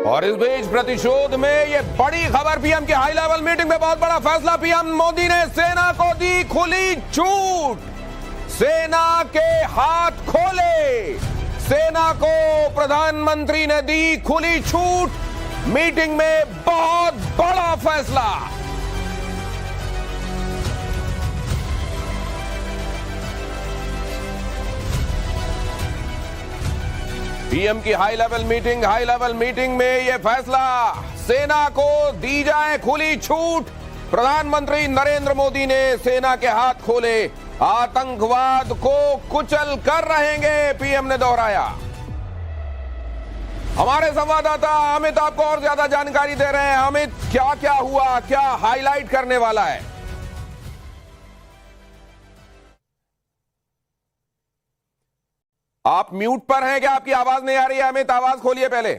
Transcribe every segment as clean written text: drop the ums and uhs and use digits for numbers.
और इस बीच प्रतिशोध में ये बड़ी खबर, पीएम की हाई लेवल मीटिंग में बहुत बड़ा फैसला। पीएम मोदी ने सेना को दी खुली छूट, सेना के हाथ खोले। सेना को प्रधानमंत्री ने दी खुली छूट, मीटिंग में बहुत बड़ा फैसला। पीएम की हाई लेवल मीटिंग में यह फैसला, सेना को दी जाए खुली छूट। प्रधानमंत्री नरेंद्र मोदी ने सेना के हाथ खोले, आतंकवाद को कुचल कर रहेंगे, पीएम ने दोहराया। हमारे संवाददाता अमित आपको और ज्यादा जानकारी दे रहे हैं। अमित, क्या क्या हुआ, क्या हाईलाइट करने वाला है? आप म्यूट पर हैं क्या? आपकी आवाज नहीं आ रही है अमित, आवाज खोलिए पहले।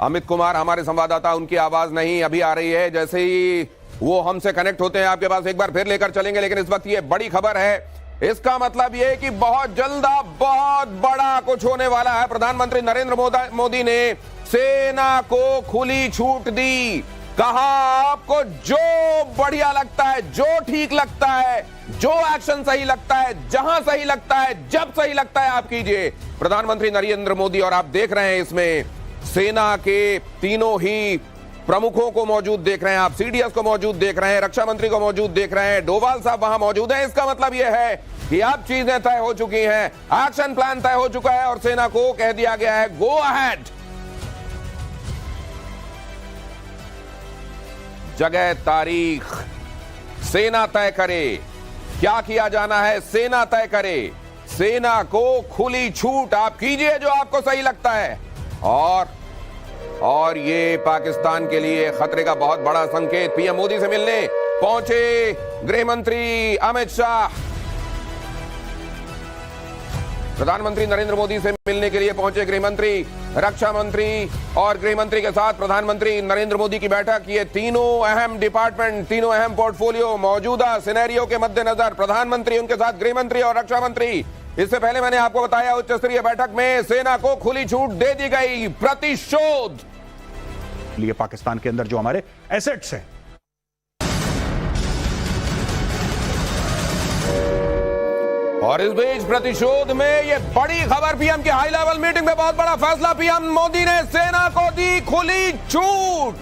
अमित कुमार हमारे संवाददाता, उनकी आवाज नहीं अभी आ रही है। जैसे ही वो हमसे कनेक्ट होते हैं आपके पास एक बार फिर लेकर चलेंगे। लेकिन इस वक्त ये बड़ी खबर है, इसका मतलब ये कि बहुत जल्द बहुत बड़ा कुछ होने वाला है। प्रधानमंत्री नरेंद्र मोदी ने सेना को खुली छूट दी। कहा, आपको जो बढ़िया लगता है, जो ठीक लगता है, जो एक्शन सही लगता है, जहां सही लगता है, जब सही लगता है, आप कीजिए। प्रधानमंत्री नरेंद्र मोदी, और आप देख रहे हैं इसमें सेना के तीनों ही प्रमुखों को मौजूद देख रहे हैं आप, सीडीएस को मौजूद देख रहे हैं, रक्षा मंत्री को मौजूद देख रहे हैं, डोभाल साहब वहां मौजूद हैं। इसका मतलब यह है कि अब चीजें तय हो चुकी हैं, एक्शन प्लान तय हो चुका है और सेना को कह दिया गया है, गो अहेड। जगह, तारीख सेना तय करे, क्या किया जाना है सेना तय करे। सेना को खुली छूट, आप कीजिए जो आपको सही लगता है। और ये पाकिस्तान के लिए खतरे का बहुत बड़ा संकेत। पीएम मोदी से मिलने पहुंचे गृह मंत्री अमित शाह। प्रधानमंत्री नरेंद्र मोदी से मिलने के लिए पहुंचे गृह मंत्री, रक्षा मंत्री और गृह मंत्री के साथ प्रधानमंत्री नरेंद्र मोदी की बैठक। ये तीनों अहम डिपार्टमेंट, तीनों अहम पोर्टफोलियो, मौजूदा सिनेरियो के मद्देनजर प्रधानमंत्री, उनके साथ गृह मंत्री और रक्षा मंत्री। इससे पहले मैंने आपको बताया, उच्च स्तरीय बैठक में सेना को खुली छूट दे दी गई। प्रतिशोध लिए पाकिस्तान के अंदर जो हमारे एसेट्स हैं। और इस बीच प्रतिशोध में ये बड़ी खबर, पीएम की हाई लेवल मीटिंग में बहुत बड़ा फैसला। पीएम मोदी ने सेना को दी खुली छूट,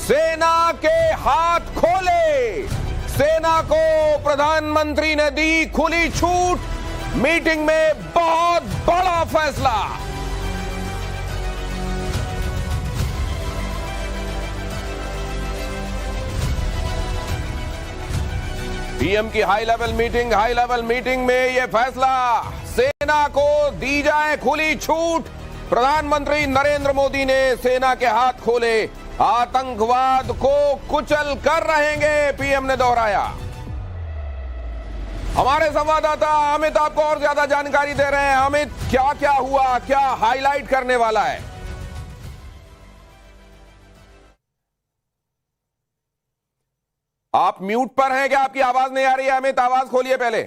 सेना के हाथ खोले। सेना को प्रधानमंत्री ने दी खुली छूट, मीटिंग में बहुत बड़ा फैसला। पीएम की हाई लेवल मीटिंग में यह फैसला, सेना को दी जाए खुली छूट। प्रधानमंत्री नरेंद्र मोदी ने सेना के हाथ खोले, आतंकवाद को कुचल कर रहेंगे, पीएम ने दोहराया। हमारे संवाददाता अमित आपको और ज्यादा जानकारी दे रहे हैं। अमित, क्या क्या हुआ, क्या हाईलाइट करने वाला है? आप म्यूट पर हैं क्या? आपकी आवाज नहीं आ रही है अमित, आवाज खोलिए पहले।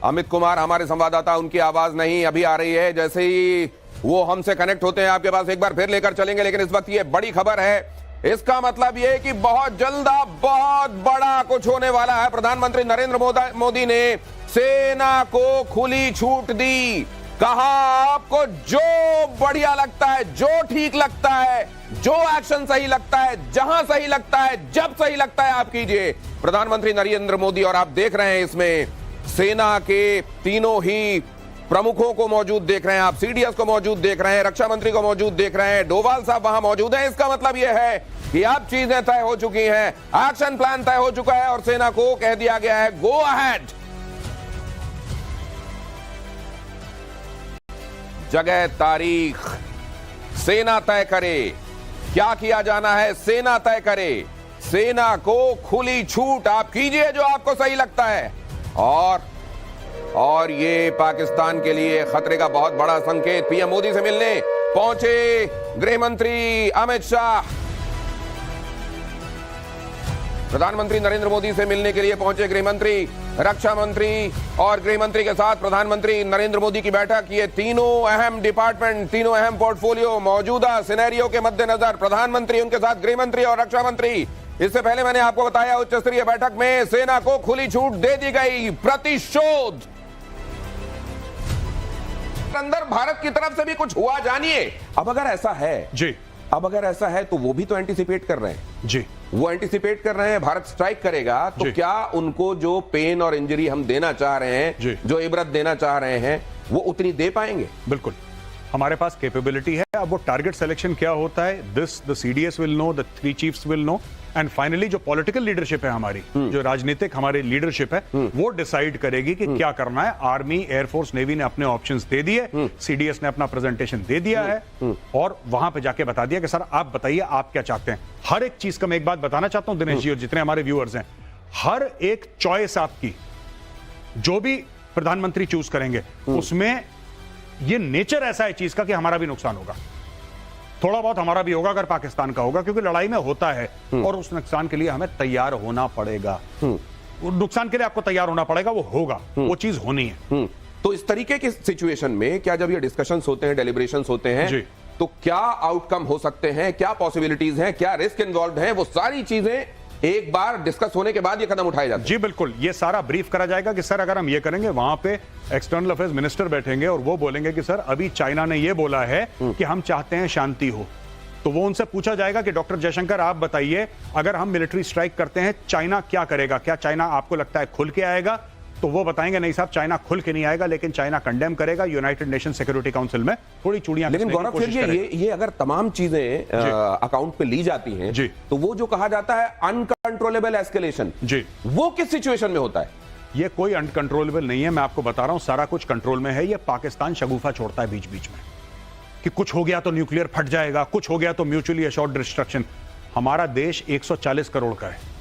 अमित कुमार हमारे संवाददाता, उनकी आवाज नहीं अभी आ रही है। जैसे ही वो हमसे कनेक्ट होते हैं आपके पास एक बार फिर लेकर चलेंगे। लेकिन इस वक्त ये बड़ी खबर है, इसका मतलब ये कि बहुत जल्द बहुत बड़ा कुछ होने वाला है। प्रधानमंत्री नरेंद्र मोदी ने सेना को खुली छूट दी। कहा, आपको जो बढ़िया लगता है, जो ठीक लगता है, जो एक्शन सही लगता है, जहां सही लगता है, जब सही लगता है, आप कीजिए। प्रधानमंत्री नरेंद्र मोदी, और आप देख रहे हैं इसमें सेना के तीनों ही प्रमुखों को मौजूद देख रहे हैं आप, सीडीएस को मौजूद देख रहे हैं, रक्षा मंत्री को मौजूद देख रहे हैं, डोभाल साहब वहां मौजूद हैं। इसका मतलब यह है कि अब चीजें तय हो चुकी हैं, एक्शन प्लान तय हो चुका है और सेना को कह दिया गया है, गो अहेड। जगह, तारीख सेना तय करे, क्या किया जाना है सेना तय करे। सेना को खुली छूट, आप कीजिए जो आपको सही लगता है। और ये पाकिस्तान के लिए खतरे का बहुत बड़ा संकेत। पीएम मोदी से मिलने पहुंचे गृह मंत्री अमित शाह। प्रधानमंत्री नरेंद्र मोदी से मिलने के लिए पहुंचे गृहमंत्री, रक्षा मंत्री और गृहमंत्री के साथ प्रधानमंत्री नरेंद्र मोदी की बैठक। ये तीनों अहम डिपार्टमेंट, तीनों अहम पोर्टफोलियो मौजूदा सिनेरियो के मद्देनजर प्रधानमंत्री, उनके साथ गृहमंत्री और रक्षा मंत्री। इससे पहले मैंने आपको बताया उच्च स्तरीय बैठक में सेना को खुली छूट दे दी गई, प्रतिशोध अंदर भारत की तरफ से भी कुछ हुआ, जानिए। अब अगर ऐसा है जी, अब अगर ऐसा है तो वो भी तो एंटीसिपेट कर रहे हैं जी, वो एंटीसिपेट कर रहे हैं भारत स्ट्राइक करेगा तो क्या उनको जो पेन और इंजरी हम देना चाह रहे हैं, जो इबरत देना चाह रहे हैं, वो उतनी दे पाएंगे? बिल्कुल, हमारे पास कैपेबिलिटी है। अब वो टारगेट सिलेक्शन क्या होता है, this the CDS will know, the three chiefs will know, and finally जो पॉलिटिकल लीडरशिप है हमारी, जो राजनीतिक हमारी लीडरशिप है, वो डिसाइड करेगी कि क्या करना है। आर्मी, एयरफोर्स, नेवी ने अपने ऑप्शंस दे दिए, सीडीएस ने अपना प्रेजेंटेशन दे दिया है और वहां पे जाके बता दिया कि सर आप बताइए आप क्या चाहते हैं। हर एक चीज का मैं एक बात बताना चाहता हूं दिनेश जी और जितने हमारे व्यूअर्स हैं, हर एक चॉइस आपकी जो भी प्रधानमंत्री चूज करेंगे उसमें ये नेचर ऐसा है चीज का कि हमारा भी नुकसान होगा, थोड़ा बहुत हमारा भी होगा अगर पाकिस्तान का होगा, क्योंकि लड़ाई में होता है और उस नुकसान के लिए हमें तैयार होना पड़ेगा। नुकसान के लिए आपको तैयार होना पड़ेगा, वो होगा, वो चीज होनी है। तो इस तरीके की सिचुएशन में क्या जब ये डिस्कशंस होते हैं, डेलिब्रेशंस होते हैं, तो क्या आउटकम हो सकते हैं, क्या पॉसिबिलिटीज हैं, क्या रिस्क इन्वॉल्व हैं, वो सारी चीजें एक बार डिस्कस होने के बाद ये कदम उठाए जाते हैं? जी बिल्कुल, ये सारा ब्रीफ करा जाएगा कि सर अगर हम ये करेंगे, वहां पे एक्सटर्नल अफेयर्स मिनिस्टर बैठेंगे और वो बोलेंगे कि सर अभी चाइना ने ये बोला है कि हम चाहते हैं शांति हो, तो वो उनसे पूछा जाएगा कि डॉक्टर जयशंकर आप बताइए अगर हम मिलिट्री स्ट्राइक करते हैं चाइना क्या करेगा, क्या चाइना आपको लगता है खुल के आएगा? तो वो बताएंगे नहीं साहब चाइना खुल के नहीं आएगा, लेकिन चाइना कंडेम करेगा, यूनाइटेड नेशन सिक्योरिटी काउंसिल में थोड़ी चूड़ियां। लेकिन गौरव फिर ये अगर तमाम चीजें अकाउंट पे ली जाती हैं तो वो जो कहा जाता है अनकंट्रोलेबल एस्केलेशन, जी, वो किस सिचुएशन में होता है? ये कोई अनकंट्रोलेबल नहीं है, मैं आपको बता रहा हूं, सारा कुछ कंट्रोल में है। ये पाकिस्तान शगुफा छोड़ता है बीच बीच में कि कुछ हो गया तो न्यूक्लियर फट जाएगा, कुछ हो गया तो म्यूचुअली अशोर्ड डिस्ट्रक्शन। हमारा देश 140 करोड़ का है,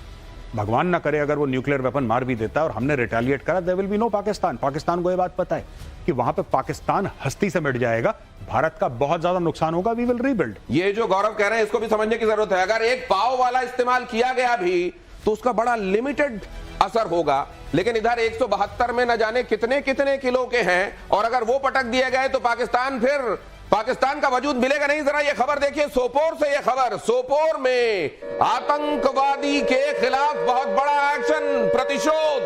भगवान ना करे अगर वो न्यूक्लियर वेपन मार भी देता है और हमने रिटेलिएट करा, there will be no Pakistan. Pakistan को ये बात पता है कि वहां पे पाकिस्तान हस्ती से मिट जाएगा, भारत का बहुत ज्यादा नुकसान होगा, वी विल रीबिल्ड। ये जो गौरव कह रहे हैं इसको भी समझने की जरूरत है। अगर एक पाव वाला इस्तेमाल किया गया भी तो उसका बड़ा लिमिटेड असर होगा, लेकिन इधर 172 में न जाने कितने कितने किलो के हैं, और अगर वो पटक दिए गए तो पाकिस्तान का वजूद मिलेगा नहीं। जरा ये खबर देखिए, सोपोर से ये खबर, सोपोर में आतंकवादी के खिलाफ बहुत बड़ा एक्शन, प्रतिशोध।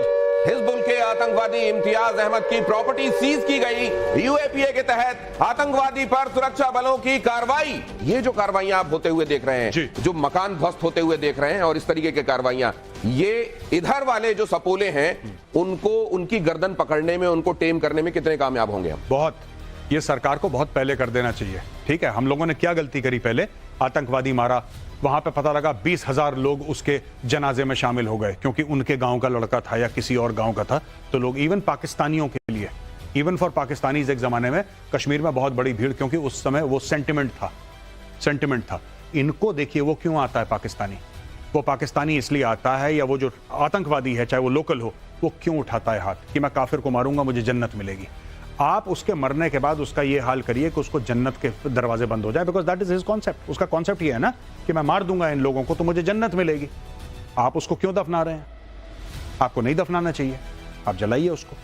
हिजबुल के आतंकवादी इम्तियाज अहमद की प्रॉपर्टी सीज की गई, यूएपीए के तहत आतंकवादी पर सुरक्षा बलों की कार्रवाई। ये जो कार्रवाइयां आप होते हुए देख रहे हैं, जो मकान ध्वस्त होते हुए देख रहे हैं और इस तरीके की कार्रवाइयां, ये इधर वाले जो सपोले हैं उनको, उनकी गर्दन पकड़ने में, उनको टेम करने में कितने कामयाब होंगे हम? बहुत। ये सरकार को बहुत पहले कर देना चाहिए। ठीक है, हम लोगों ने क्या गलती करी, पहले आतंकवादी मारा, वहां पे पता लगा 20,000 लोग उसके जनाजे में शामिल हो गए क्योंकि उनके गांव का लड़का था या किसी और गांव का था। तो लोग, इवन पाकिस्तानियों के लिए, इवन फॉर पाकिस्तानीज, एक जमाने में कश्मीर में बहुत बड़ी भीड़, क्योंकि उस समय वो सेंटिमेंट था। इनको देखिए वो क्यों आता है पाकिस्तानी, वो पाकिस्तानी इसलिए आता है, या वो जो आतंकवादी है चाहे वो लोकल हो, वो क्यों उठाता है हाथ कि मैं काफिर को मारूंगा मुझे जन्नत मिलेगी। आप उसके मरने के बाद उसका ये हाल करिए कि उसको जन्नत के दरवाजे बंद हो जाए, because that is his concept. उसका कॉन्सेप्ट ये है ना कि मैं मार दूंगा इन लोगों को तो मुझे जन्नत मिलेगी। आप उसको क्यों दफना रहे हैं? आपको नहीं दफनाना चाहिए, आप जलाइए उसको।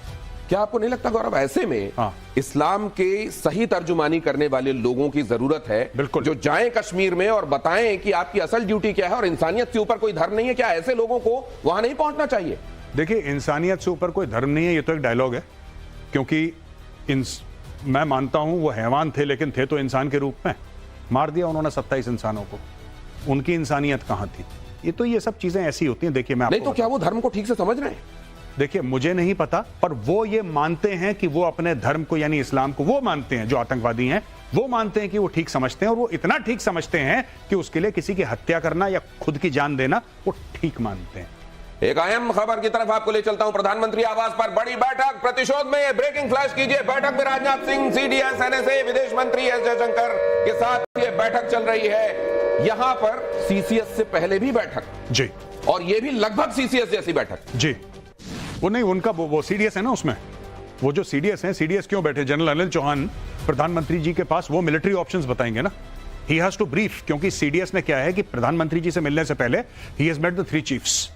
क्या आपको नहीं लगता गौरव, ऐसे में इस्लाम के सही तर्जुमानी करने वाले लोगों की जरूरत है, बिल्कुल, जो जाएं कश्मीर में और बताएं कि आपकी असल ड्यूटी क्या है और इंसानियत से ऊपर कोई धर्म नहीं है? क्या ऐसे लोगों को वहां नहीं पहुंचना चाहिए? देखिए, इंसानियत से ऊपर कोई धर्म नहीं है, ये तो एक डायलॉग है, क्योंकि मैं मानता हूं वो हैवान थे, लेकिन थे तो इंसान के रूप में। मार दिया उन्होंने 27 इंसानों को, उनकी इंसानियत कहां थी? ये सब चीजें ऐसी होती हैं। देखिए, मैं नहीं तो क्या वो धर्म को ठीक से समझ रहे हैं? देखिए, मुझे नहीं पता, पर वो ये मानते हैं कि वो अपने धर्म को, यानी इस्लाम को, वो मानते हैं, जो आतंकवादी हैं वो मानते हैं कि वो ठीक समझते हैं, और वो इतना ठीक समझते हैं कि उसके लिए किसी की हत्या करना या खुद की जान देना वो ठीक मानते हैं। एक अहम खबर की तरफ आपको ले चलता हूं। प्रधानमंत्री आवास पर बड़ी बैठक, प्रतिशोध में ब्रेकिंग फ्लैश कीजिए। बैठक में राजनाथ सिंह, सीडीएस, एनएसए, विदेश मंत्री एस जयशंकर के साथ ये बैठक चल रही है। यहां पर सीसीएस से पहले भी बैठक जी, और ये भी लगभग सीसीएस जैसी बैठक जी। वो नहीं, उनका वो सीडीएस है ना, उसमें वो जो सीडीएस है, सीडीएस क्यों बैठे? जनरल अनिल चौहान प्रधानमंत्री जी के पास वो मिलिट्री ऑप्शंस बताएंगे ना, ही हैज टू ब्रीफ, क्योंकि सीडीएस ने क्या है कि प्रधानमंत्री जी से मिलने से पहले ही has met the three chiefs.